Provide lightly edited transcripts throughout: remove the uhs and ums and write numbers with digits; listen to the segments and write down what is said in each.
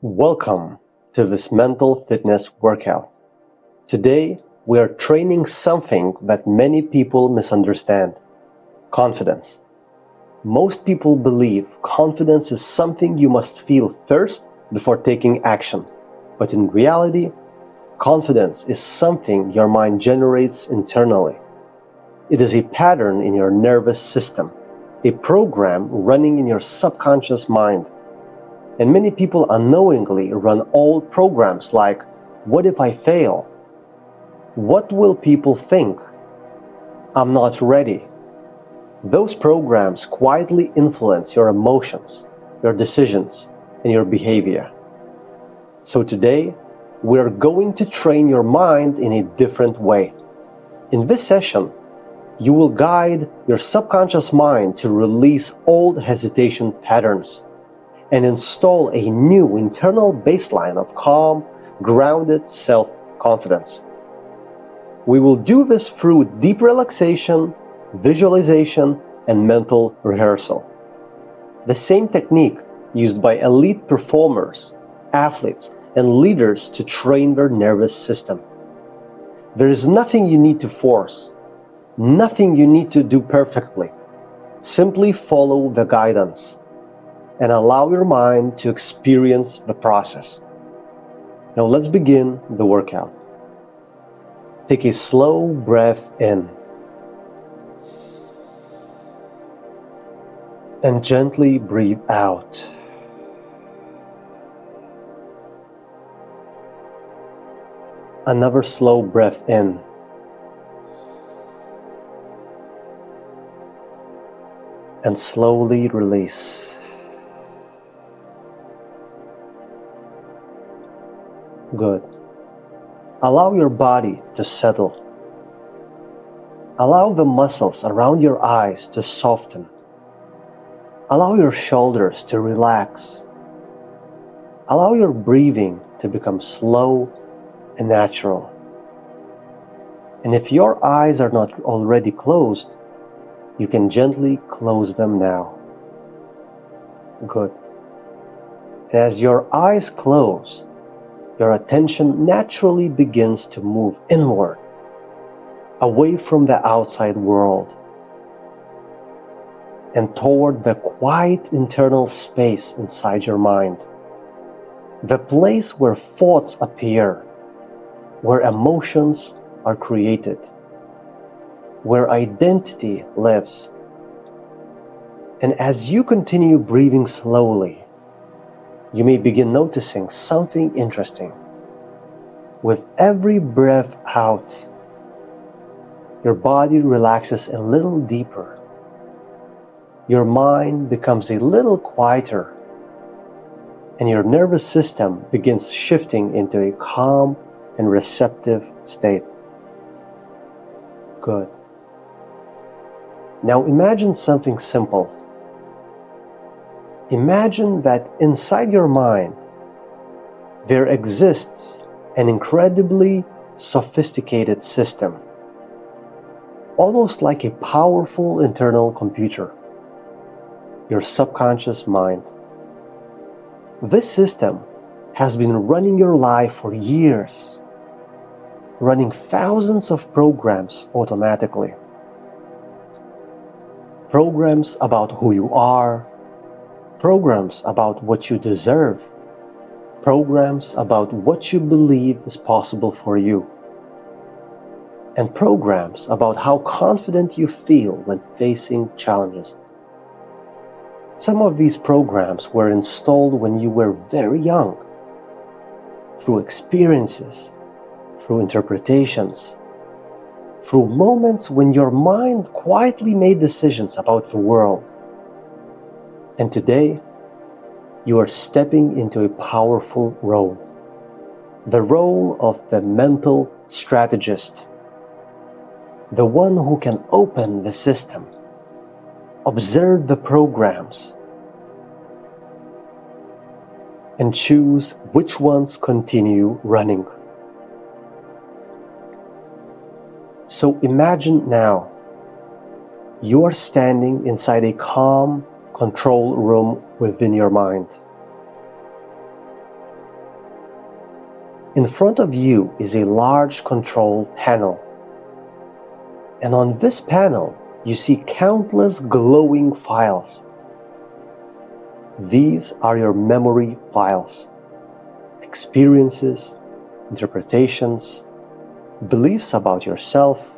Welcome to this mental fitness workout. Today, we are training something that many people misunderstand: confidence. Most people believe confidence is something you must feel first before taking action. But in reality, confidence is something your mind generates internally. It is a pattern in your nervous system, a program running in your subconscious mind. And many people unknowingly run old programs like, what if I fail? What will people think? I'm not ready. Those programs quietly influence your emotions, your decisions, and your behavior. So today, we're going to train your mind in a different way. In this session, you will guide your subconscious mind to release old hesitation patterns and install a new internal baseline of calm, grounded self-confidence. We will do this through deep relaxation, visualization, and mental rehearsal. The same technique used by elite performers, athletes, and leaders to train their nervous system. There is nothing you need to force, nothing you need to do perfectly. Simply follow the guidance and allow your mind to experience the process. Now let's begin the workout. Take a slow breath in and gently breathe out. Another slow breath in and slowly release. Good. Allow your body to settle. Allow the muscles around your eyes to soften. Allow your shoulders to relax. Allow your breathing to become slow and natural. And if your eyes are not already closed, you can gently close them now. Good. And as your eyes close, your attention naturally begins to move inward, away from the outside world, and toward the quiet internal space inside your mind. The place where thoughts appear, where emotions are created, where identity lives. And as you continue breathing slowly, you may begin noticing something interesting. With every breath out, your body relaxes a little deeper. Your mind becomes a little quieter, and your nervous system begins shifting into a calm and receptive state. Good. Now imagine something simple. Imagine that inside your mind, there exists an incredibly sophisticated system, almost like a powerful internal computer, your subconscious mind. This system has been running your life for years, running thousands of programs automatically. Programs about who you are, programs about what you deserve, programs about what you believe is possible for you, and programs about how confident you feel when facing challenges. Some of these programs were installed when you were very young, through experiences, through interpretations, through moments when your mind quietly made decisions about the world. And today, you are stepping into a powerful role, the role of the mental strategist, the one who can open the system, observe the programs, and choose which ones continue running. So imagine now, you are standing inside a calm, control room within your mind. In front of you is a large control panel. And on this panel, you see countless glowing files. These are your memory files, experiences, interpretations, beliefs about yourself.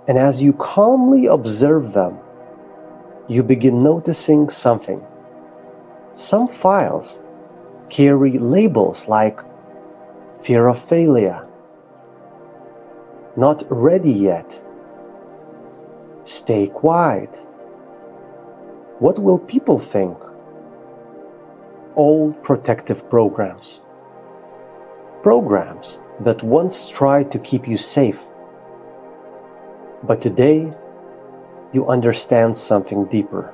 And as you calmly observe them, you begin noticing something. Some files carry labels like fear of failure, not ready yet, stay quiet, what will people think, old protective programs. Programs that once tried to keep you safe. But today, you understand something deeper.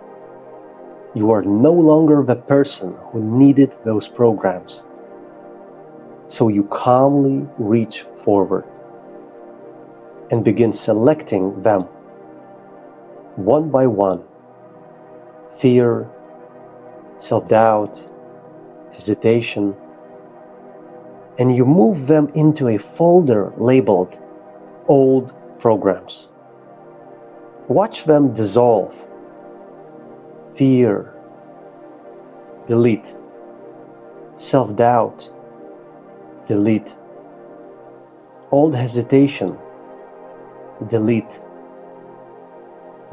You are no longer the person who needed those programs. So you calmly reach forward and begin selecting them one by one. Fear, self-doubt, hesitation, and you move them into a folder labeled Old Programs. Watch them dissolve. Fear, delete. Self-doubt, delete. Old hesitation, delete.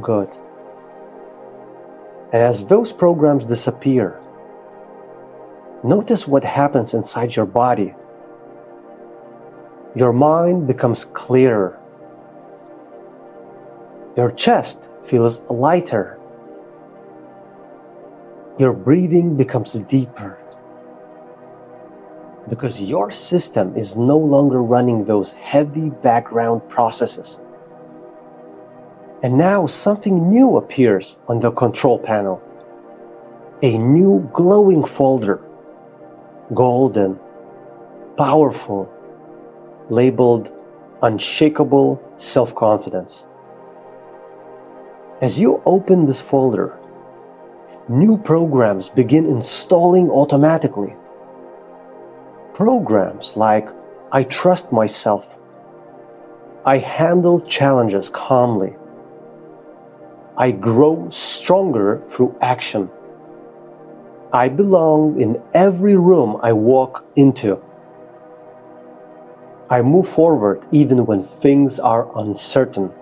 Good. And as those programs disappear, notice what happens inside your body. Your mind becomes clearer. Your chest feels lighter. Your breathing becomes deeper. Because your system is no longer running those heavy background processes. And now something new appears on the control panel. A new glowing folder, golden, powerful, labeled Unshakable Self-Confidence. As you open this folder, new programs begin installing automatically. Programs like, I trust myself. I handle challenges calmly. I grow stronger through action. I belong in every room I walk into. I move forward even when things are uncertain.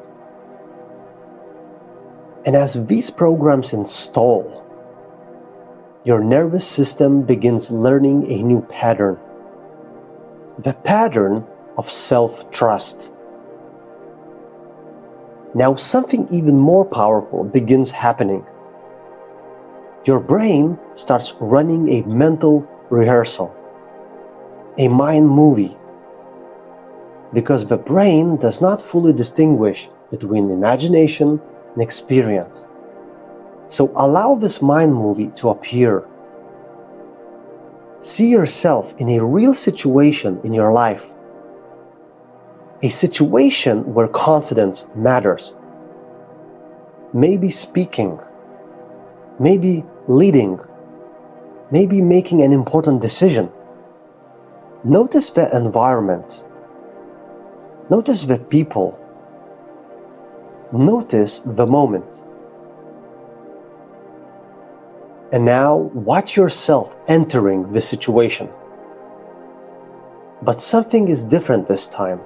And as these programs install, your nervous system begins learning a new pattern. The pattern of self-trust. Now something even more powerful begins happening. Your brain starts running a mental rehearsal, a mind movie, because the brain does not fully distinguish between imagination and experience. So allow this mind movie to appear. See yourself in a real situation in your life. A situation where confidence matters. Maybe speaking, maybe leading, maybe making an important decision. Notice the environment. Notice the people. Notice the moment. And now watch yourself entering this situation. But something is different this time.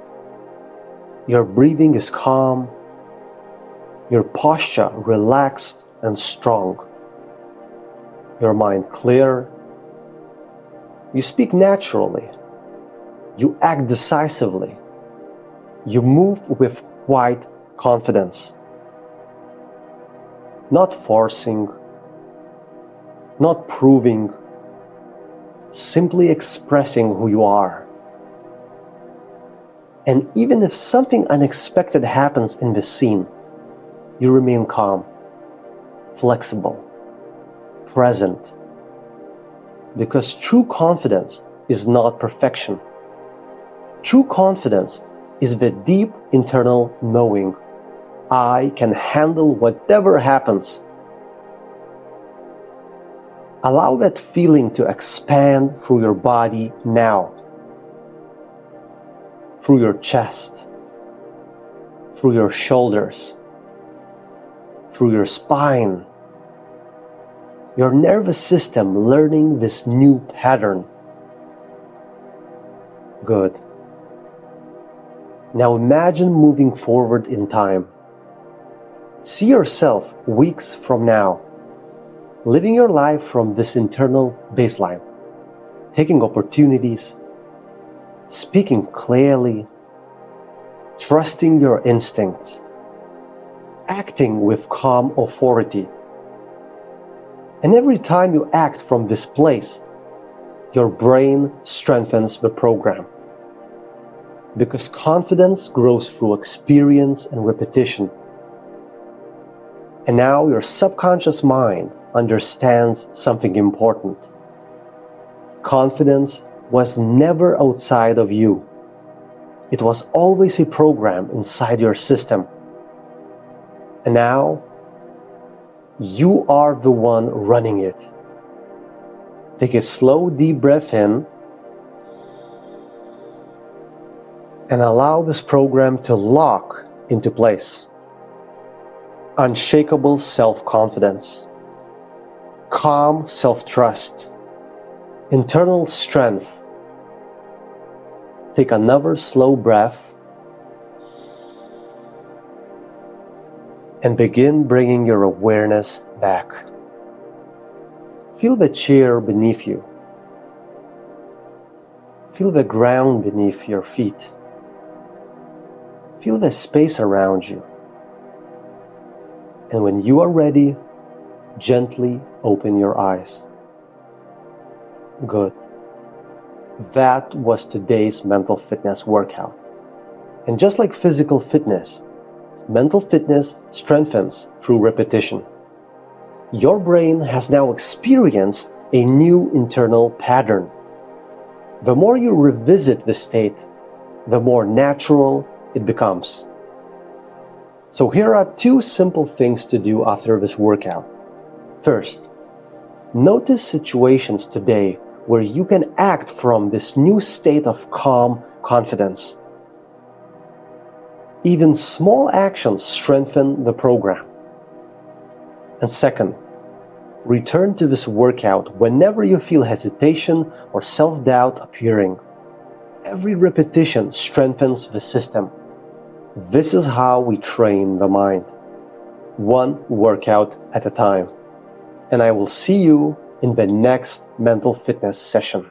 Your breathing is calm, your posture relaxed and strong, your mind clear. You speak naturally, you act decisively, you move with quiet confidence, not forcing, not proving, simply expressing who you are. And even if something unexpected happens in the scene, you remain calm, flexible, present. Because true confidence is not perfection. True confidence is the deep internal knowing, I can handle whatever happens. Allow that feeling to expand through your body now. through your chest, through your shoulders, through your spine, your nervous system learning this new pattern. Good. Now imagine moving forward in time. See yourself weeks from now, living your life from this internal baseline, taking opportunities, speaking clearly, trusting your instincts, acting with calm authority. And every time you act from this place, your brain strengthens the program. Because confidence grows through experience and repetition. And now your subconscious mind understands something important. Confidence was never outside of you. It was always a program inside your system. And now, you are the one running it. Take a slow, deep breath in and allow this program to lock into place. Unshakable self-confidence, calm self-trust, internal strength. Take another slow breath and begin bringing your awareness back. Feel the chair beneath you. Feel the ground beneath your feet. Feel the space around you. And when you are ready, gently open your eyes. Good. That was today's mental fitness workout. And just like physical fitness, mental fitness strengthens through repetition. Your brain has now experienced a new internal pattern. The more you revisit the state, the more natural it becomes. So here are 2 simple things to do after this workout. First, notice situations today where you can act from this new state of calm confidence. Even small actions strengthen the program. And second, return to this workout whenever you feel hesitation or self-doubt appearing. Every repetition strengthens the system. This is how we train the mind, one workout at a time. And I will see you in the next mental fitness session.